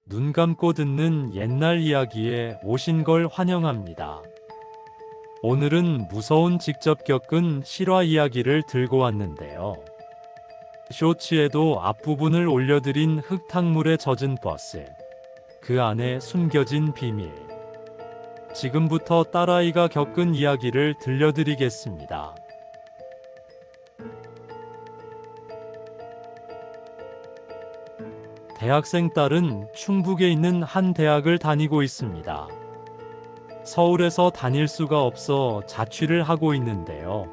눈 감고 듣는 옛날 이야기에 오신 걸 환영합니다. 오늘은 무서운 직접 겪은 실화 이야기를 들고 왔는데요. 쇼츠에도 앞부분을 올려드린 흙탕물에 젖은 버스. 그 안에 숨겨진 비밀. 지금부터 딸아이가 겪은 이야기를 들려드리겠습니다. 대학생 딸은 충북에 있는 한 대학을 다니고 있습니다. 서울에서 다닐 수가 없어 자취를 하고 있는데요.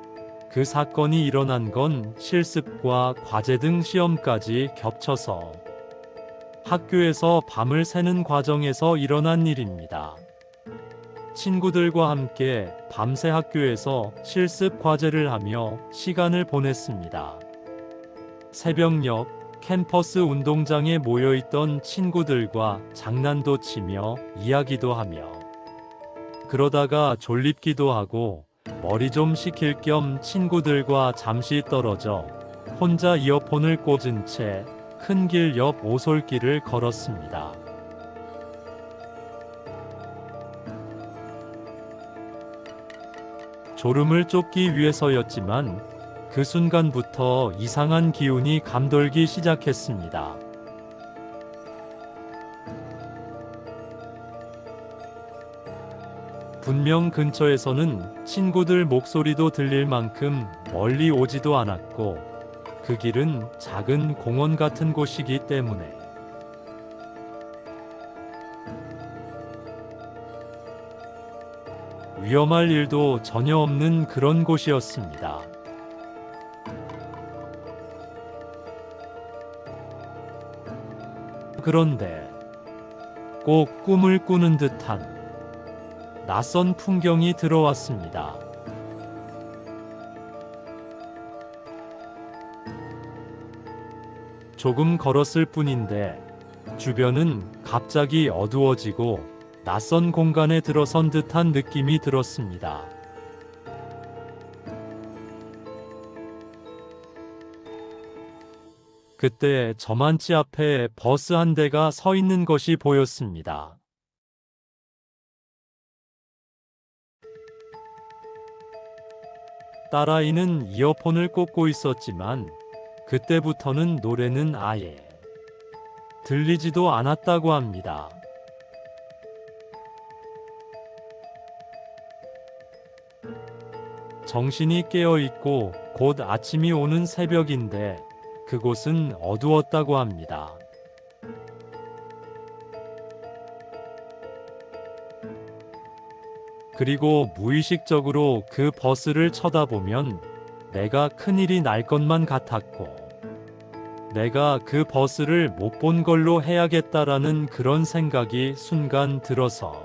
그 사건이 일어난 건 실습과 과제 등 시험까지 겹쳐서 학교에서 밤을 새는 과정에서 일어난 일입니다. 친구들과 함께 밤새 학교에서 실습 과제를 하며 시간을 보냈습니다. 새벽녘 캠퍼스 운동장에 모여있던 친구들과 장난도 치며 이야기도 하며 그러다가 졸립기도 하고 머리 좀 식힐 겸 친구들과 잠시 떨어져 혼자 이어폰을 꽂은 채 큰 길 옆 오솔길을 걸었습니다. 졸음을 쫓기 위해서였지만 그 순간부터 이상한 기운이 감돌기 시작했습니다. 분명 근처에서는 친구들 목소리도 들릴 만큼 멀리 오지도 않았고 그 길은 작은 공원 같은 곳이기 때문에 위험할 일도 전혀 없는 그런 곳이었습니다. 그런데 꼭 꿈을 꾸는 듯한 낯선 풍경이 들어왔습니다. 조금 걸었을 뿐인데 주변은 갑자기 어두워지고 낯선 공간에 들어선 듯한 느낌이 들었습니다. 그때 저만치 앞에 버스 한 대가 서 있는 것이 보였습니다. 딸아이는 이어폰을 꽂고 있었지만 그때부터는 노래는 아예 들리지도 않았다고 합니다. 정신이 깨어있고 곧 아침이 오는 새벽인데 그곳은 어두웠다고 합니다. 그리고 무의식적으로 그 버스를 쳐다보면 내가 큰일이 날 것만 같았고 내가 그 버스를 못 본 걸로 해야겠다라는 그런 생각이 순간 들어서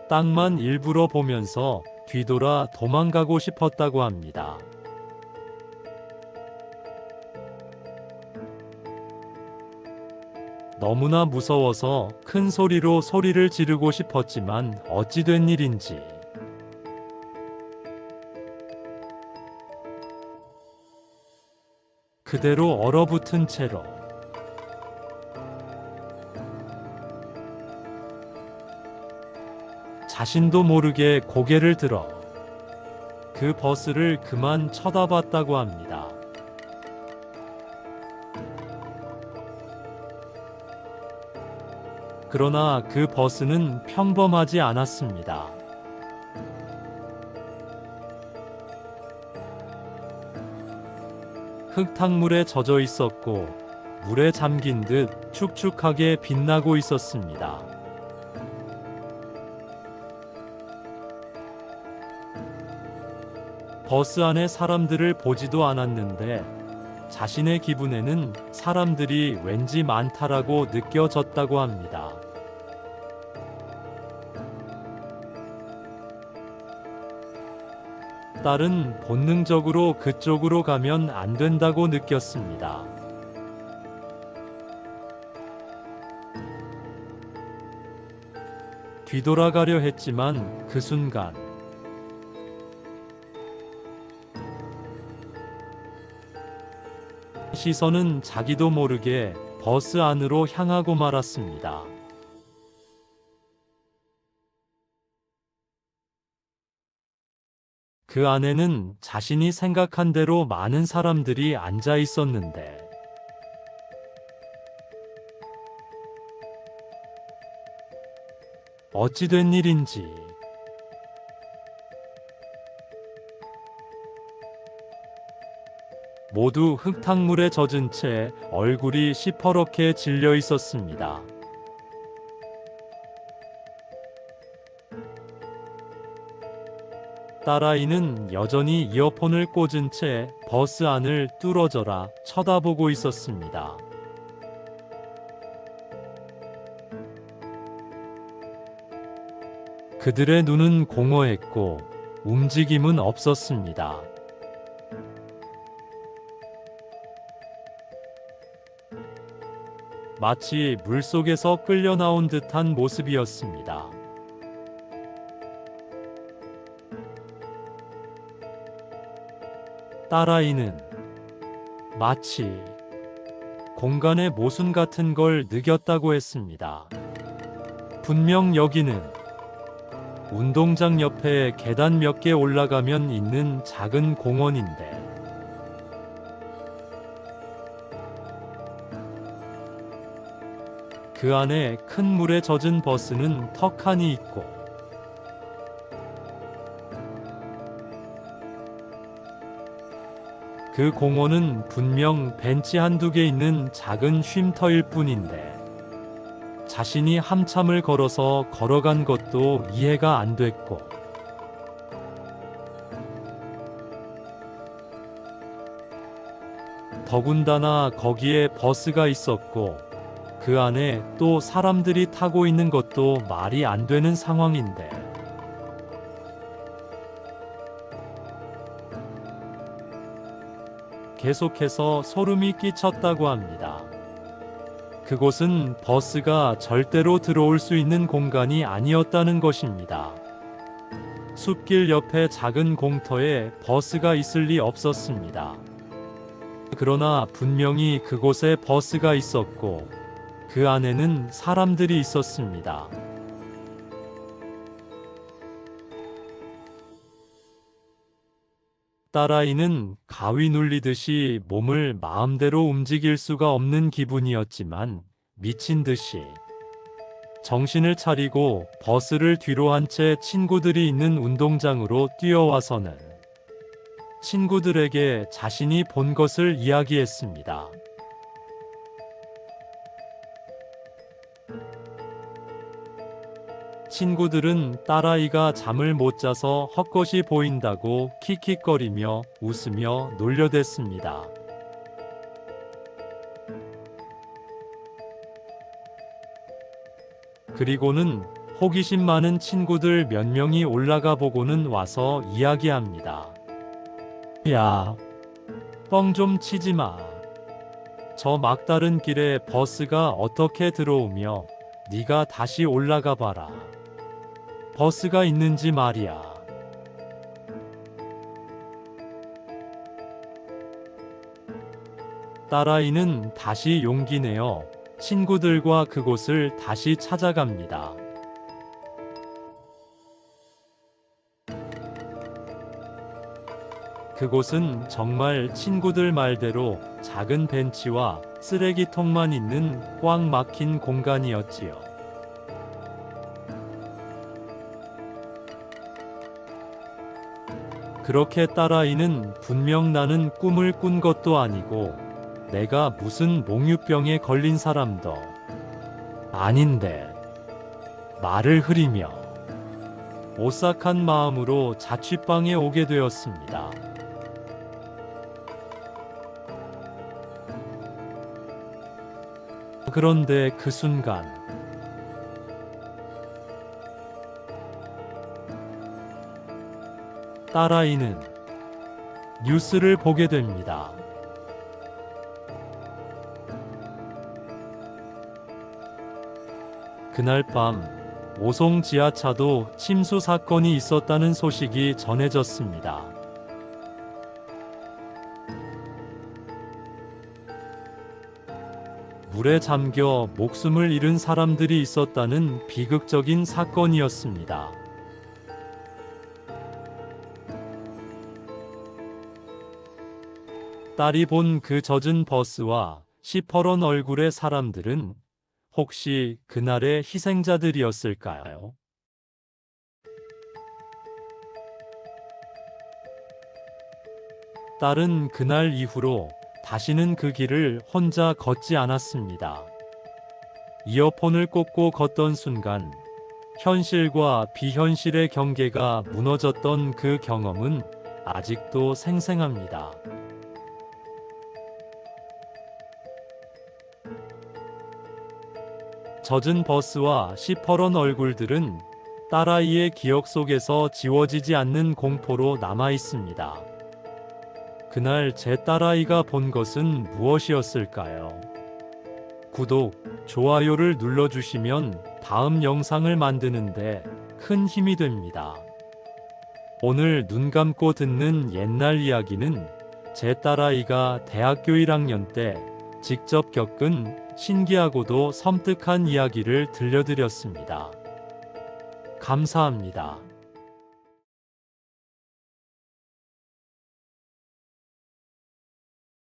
땅만 일부러 보면서 뒤돌아 도망가고 싶었다고 합니다. 너무나 무서워서 큰 소리로 소리를 지르고 싶었지만 어찌 된 일인지 그대로 얼어붙은 채로 자신도 모르게 고개를 들어 그 버스를 그만 쳐다봤다고 합니다. 그러나 그 버스는 평범하지 않았습니다. 흙탕물에 젖어 있었고 물에 잠긴 듯 축축하게 빛나고 있었습니다. 버스 안에 사람들을 보지도 않았는데 자신의 기분에는 사람들이 왠지 많다라고 느껴졌다고 합니다. 딸은 본능적으로 그쪽으로 가면 안 된다고 느꼈습니다. 뒤돌아가려 했지만 그 순간 시선은 자기도 모르게 버스 안으로 향하고 말았습니다. 그 안에는 자신이 생각한 대로 많은 사람들이 앉아 있었는데 어찌 된 일인지 모두 흙탕물에 젖은 채 얼굴이 시퍼렇게 질려 있었습니다. 딸아이는 여전히 이어폰을 꽂은 채 버스 안을 뚫어져라 쳐다보고 있었습니다. 그들의 눈은 공허했고 움직임은 없었습니다. 마치 물속에서 끌려 나온 듯한 모습이었습니다. 딸아이는 마치 공간의 모순 같은 걸 느꼈다고 했습니다. 분명 여기는 운동장 옆에 계단 몇 개 올라가면 있는 작은 공원인데 그 안에 큰 물에 젖은 버스는 턱 칸이 있고 그 공원은 분명 벤치 한두 개 있는 작은 쉼터일 뿐인데 자신이 한참을 걸어서 걸어간 것도 이해가 안 됐고 더군다나 거기에 버스가 있었고 그 안에 또 사람들이 타고 있는 것도 말이 안 되는 상황인데 계속해서 소름이 끼쳤다고 합니다. 그곳은 버스가 절대로 들어올 수 있는 공간이 아니었다는 것입니다. 숲길 옆에 작은 공터에 버스가 있을 리 없었습니다. 그러나 분명히 그곳에 버스가 있었고 그 안에는 사람들이 있었습니다. 딸아이는 가위 눌리듯이 몸을 마음대로 움직일 수가 없는 기분이었지만 미친 듯이 정신을 차리고 버스를 뒤로 한 채 친구들이 있는 운동장으로 뛰어와서는 친구들에게 자신이 본 것을 이야기했습니다. 친구들은 딸아이가 잠을 못 자서 헛것이 보인다고 킥킥거리며 웃으며 놀려댔습니다. 그리고는 호기심 많은 친구들 몇 명이 올라가 보고는 와서 이야기합니다. 야, 뻥 좀 치지 마. 저 막다른 길에 버스가 어떻게 들어오며 네가 다시 올라가 봐라. 버스가 있는지 말이야. 딸아이는 다시 용기 내어 친구들과 그곳을 다시 찾아갑니다. 그곳은 정말 친구들 말대로 작은 벤치와 쓰레기통만 있는 꽉 막힌 공간이었지요. 그렇게 딸아이는 분명 나는 꿈을 꾼 것도 아니고 내가 무슨 몽유병에 걸린 사람도 아닌데 말을 흐리며 오싹한 마음으로 자취방에 오게 되었습니다. 그런데 그 순간 딸아이는 뉴스를 보게 됩니다. 그날 밤 오송 지하차도 침수 사건이 있었다는 소식이 전해졌습니다. 물에 잠겨 목숨을 잃은 사람들이 있었다는 비극적인 사건이었습니다. 딸이 본 그 젖은 버스와 시퍼런 얼굴의 사람들은 혹시 그날의 희생자들이었을까요? 딸은 그날 이후로 다시는 그 길을 혼자 걷지 않았습니다. 이어폰을 꽂고 걷던 순간 현실과 비현실의 경계가 무너졌던 그 경험은 아직도 생생합니다. 젖은 버스와 시퍼런 얼굴들은 딸아이의 기억 속에서 지워지지 않는 공포로 남아 있습니다. 그날 제 딸아이가 본 것은 무엇이었을까요? 구독, 좋아요를 눌러주시면 다음 영상을 만드는데 큰 힘이 됩니다. 오늘 눈 감고 듣는 옛날 이야기는 제 딸아이가 대학교 1학년 때 직접 겪은 신기하고도 섬뜩한 이야기를 들려드렸습니다. 감사합니다.